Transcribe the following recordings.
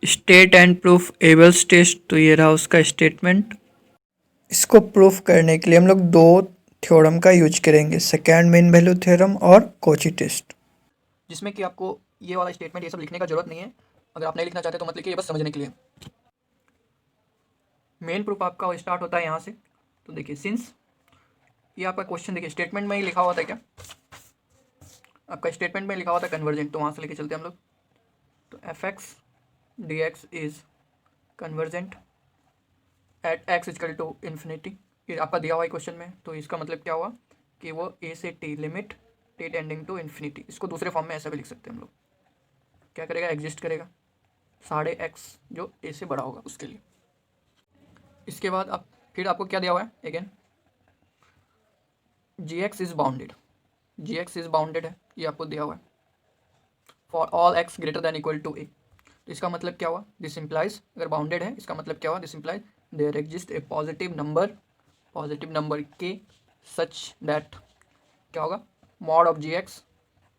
State and proof एबल्स test, तो ये रहा उसका स्टेटमेंट। इसको प्रूफ करने के लिए हम लोग दो थ्योरम का यूज करेंगे, सेकेंड मीन वैल्यू थ्योरम और कॉची टेस्ट, जिसमें कि आपको ये वाला स्टेटमेंट ये सब लिखने का जरूरत नहीं है। अगर आप नहीं लिखना चाहते तो मत लिखिए, ये बस समझने के लिए। मेन प्रूफ आपका स्टार्ट होता है यहाँ से। तो देखिए, सिंस ये आपका क्वेश्चन देखिए स्टेटमेंट में ही लिखा हुआ था, क्या आपका स्टेटमेंट में लिखा हुआ था कन्वर्जेंट, तो वहाँ से लेके चलते हैं हम लोग। तो F X D X is convergent at X equal to infinity, ये आपका दिया हुआ है क्वेश्चन में। तो इसका मतलब क्या हुआ कि वो ए से T limit T tending to infinity, इसको दूसरे फॉर्म में ऐसा भी लिख सकते हैं हम लोग। क्या करेगा, एग्जिस्ट करेगा साढ़े एक्स जो ए से बड़ा होगा उसके लिए। इसके बाद आप फिर आपको क्या दिया हुआ है again, g x is bounded, g x is bounded है, ये आपको दिया हुआ है for all x greater than equal to a. तो इसका मतलब क्या हुआ, दिस इम्प्लाइज, अगर बाउंडेड है इसका मतलब क्या हुआ, this implies there exist a positive number के सच दैट, क्या होगा, mod of G X.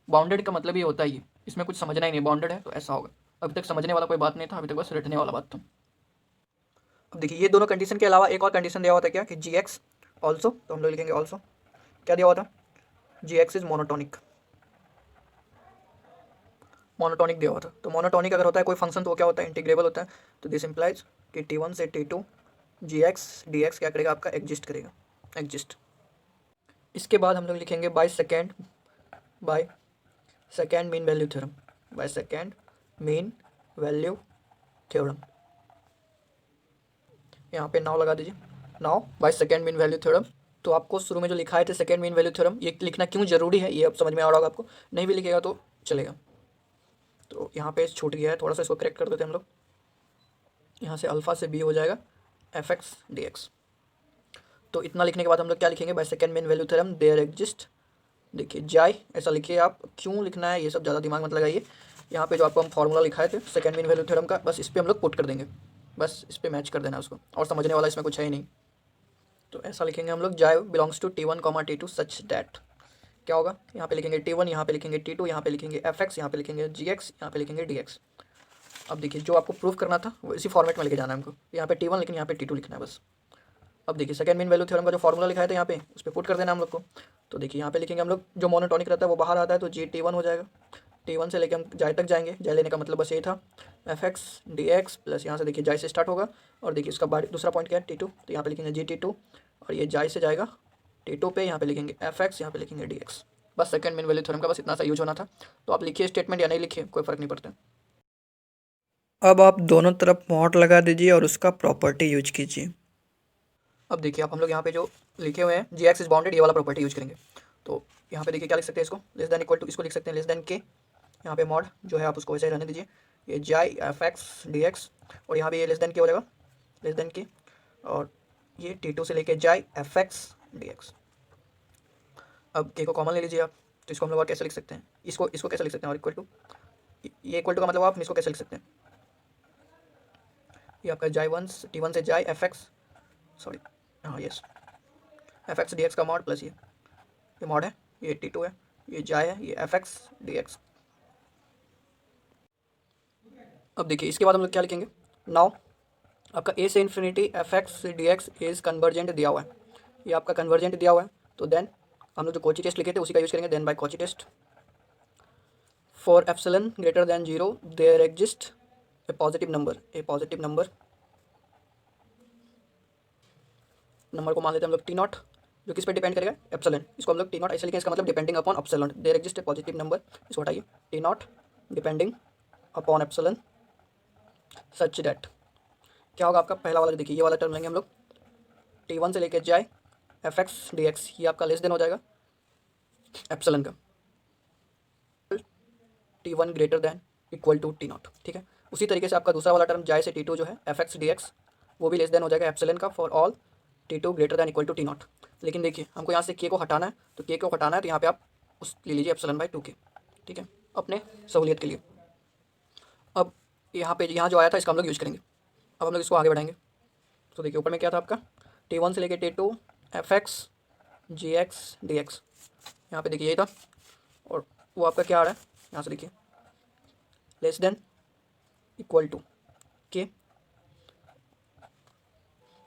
Bounded का मतलब ये होता है, ये इसमें कुछ समझना ही नहीं, बाउंडेड है तो ऐसा होगा। अभी तक समझने वाला कोई बात नहीं था, अभी तक बस रटने वाला बात था। अब देखिए, ये दोनों कंडीशन के अलावा एक और कंडीशन दिया हुआ था, क्या कि जी एक्स ऑल्सो, तो हम लोग लिखेंगे ऑल्सो, क्या दिया हुआ था, जी एक्स इज मोनोटोनिक, मोनोटोनिक दिया हुआ था। तो मोनोटोनिक अगर होता है कोई फंक्शन तो वो क्या होता है, इंटीग्रेबल होता है। तो दिस इम्प्लाइज कि T1 से T2 जी एक्स डी एक्स क्या करेगा, आपका एग्जिस्ट करेगा, एग्जिस्ट। इसके बाद हम लोग लिखेंगे by second mean value theorem, by second mean value theorem, यहाँ पे नाउ लगा दीजिए, now by second mean value theorem. तो आपको शुरू में जो लिखा है थे सेकेंड मीन वैल्यू थ्योरम, ये लिखना क्यों जरूरी है ये अब समझ में आ रहा होगा आपको, नहीं भी लिखेगा तो चलेगा। तो यहाँ पे छूट गया है थोड़ा सा, इसको करेक्ट कर देते हैं हम लोग। यहाँ से अल्फा से बी हो जाएगा एफ एक्स डी एक्स। तो इतना लिखने के बाद हम लोग क्या लिखेंगे, by second mean value theorem there exist, देखिए जाय, ऐसा लिखिए आप, क्यों लिखना है ये सब ज़्यादा दिमाग मत लगाइए। यहाँ पे जो आपको हम फॉर्मूला लिखाए थे सेकेंड मेन वैल्यू थ्योरम का, बस इस पर हम लोग पुट कर देंगे, बस इस पर मैच कर देना उसको, और समझने वाला इसमें कुछ है ही नहीं। तो ऐसा लिखेंगे हम लोग, जाय belongs to T1 T2 such that, क्या होगा, यहाँ पे लिखेंगे T1, यहाँ पे लिखेंगे T2, यहाँ पे लिखेंगे एफ एक्स, यहाँ पे लिखेंगे जी एक्स, यहाँ पे लिखेंगे डी एक्स। अब देखिए जो आपको प्रूफ करना था वो इसी फॉर्मेट में लेके जाना है हमको, यहाँ पे T1 लेकिन यहाँ पे T2 लिखना है बस। अब देखिए सेकंड मीन वैल्यू थ्योरम का जो फॉर्मूला लिखा है यहाँ पे उस पर पुट कर देना हम लोग को। तो देखिए यहाँ पे लिखेंगे हम लोग, जो मोनोटोनिक रहता है वो बाहर आता है, तो जी T1 हो जाएगा, T1 से लेके हम जाय तक जाएंगे, जाय लेने का मतलब बस यही था, F X D x plus यहाँ से देखिए जाय से स्टार्ट होगा, और देखिए इसका दूसरा पॉइंट क्या है T2, तो यहाँ पे लिखेंगे जी T2, और ये जाय से जाएगा T2 पे, यहाँ पे लिखेंगे एफ एक्स, यहाँ पे लिखेंगे डी एक्स। बस सेकंड मीन वैल्यू थ्योरम का बस इतना सा यूज होना था। तो आप लिखिए स्टेटमेंट या नहीं लिखिए कोई फर्क नहीं पड़ता। अब आप दोनों तरफ मॉड लगा दीजिए और उसका प्रॉपर्टी यूज कीजिए। अब देखिए आप हम लोग यहाँ पे जो लिखे हुए हैं जी एक्स इज बाउंडेड, ये वाला प्रॉपर्टी यूज करेंगे। तो यहाँ पे देखिए क्या लिख सकते हैं, इसको लेस देन इक्वल टू, इसको लिख सकते हैं लेस देन के, यहाँ पे मॉड जो है आप उसको वैसे ही रहने दीजिए, ये जाई एफ एक्स डी एक्स, और यहाँ पे ये लेस देन के हो जाएगा, लेस देन के, और ये T2 से लेके जाई एफ एक्स डी एक्स। अब के को कॉमन ले लीजिए आप, तो इसको हम लोग और कैसे लिख सकते हैं, इसको कैसे लिख सकते हैं, और इक्वल टू, ये इक्वल टू का मतलब आप इसको कैसे लिख सकते हैं, ये आपका जाई T1 से जाई एफ एक्स, सॉरी हाँ yes, F X D x का मॉड प्लस ये मॉड है, ये T2 है, ये जाय है, ये एफ एक्स डी एक्स। अब देखिए इसके बाद हम लोग क्या लिखेंगे, नाउ आपका ए से infinity F X D X is convergent दिया हुआ है, ये आपका कन्वर्जेंट दिया हुआ है। तो देन हम लोग जो कॉची टेस्ट लिखे थे उसी का यूज़ करेंगे, then by Cauchy test for epsilon greater than 0 there exist a positive number को मान लेते हैं हम लोग T0, जो किस पे डिपेंड करेगा, एप्सिलन, इसको हम लोग T0 ऐसे लिखें, इसका मतलब depending upon epsilon there exist a positive number, इसको हटाइए, T0 depending upon epsilon such that, क्या होगा आपका पहला वाला, देखिए ये वाला टर्म लेंगे हम लोग, T1 से लेकर जाए एफ एक्स डी एक्स, ये आपका लेस देन हो जाएगा एप्सिलन का, T1 greater than equal to T0, ठीक है। उसी तरीके से आपका दूसरा वाला टर्म जाए से T2 जो है एफ एक्स डी एक्स, वो भी लेस देन हो जाएगा एप्सिलन का for all T2 greater than equal to T0। लेकिन देखिए हमको यहाँ से के को हटाना है, तो के को हटाना है तो यहाँ पे आप उस ले लीजिए एप्सिलन बाई 2 के, ठीक है, अपने सहूलियत के लिए। अब यहाँ पे यहाँ जो आया था इसका हम लोग यूज़ करेंगे। अब हम लोग इसको आगे बढ़ाएंगे। तो देखिए ऊपर में क्या था आपका, T1 से लेके T2 F X G X D x, यहाँ पे देखिए यही था, और वो आपका क्या आ रहा है यहाँ से देखिए लेस देन इक्वल टू, के,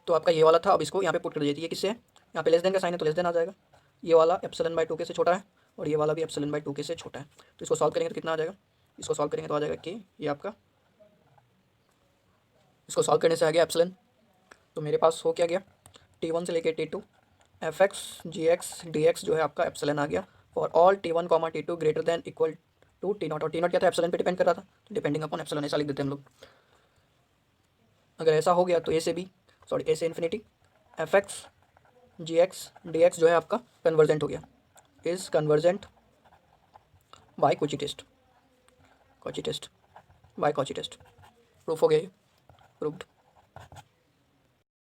तो आपका ये वाला था, अब इसको यहाँ पे पुट कर दीजिए। ये किससे है, यहाँ पे लेस देन का साइन है तो लेस देन आ जाएगा। ये वाला एप्सिलॉन बाई 2 के से छोटा है और ये वाला भी एप्सिलॉन बाई 2 के से छोटा है। तो इसको सॉल्व करेंगे तो कितना आ जाएगा, इसको सॉल्व करेंगे तो आ जाएगा कि ये आपका, इसको सॉल्व करने से आ गया एप्सिलॉन। तो मेरे पास हो क्या गया, T1 से लेके T2 F X G X D X जो है आपका एप्सिलॉन आ गया for all T1 comma T2 greater than equal to T0। और T0 क्या था, एप्सिलॉन पे डिपेंड कर रहा था, तो डिपेंडिंग अपॉन एप्सिलॉन ऐसा लिख देते हैं हम लोग। अगर ऐसा हो गया तो ए से बी, सॉरी ए से infinity F X G X D X जो है आपका कन्वर्जेंट हो गया, is convergent by Cauchy test, Cauchy test by Cauchy test. Proof हो गया ये, प्रूव्ड।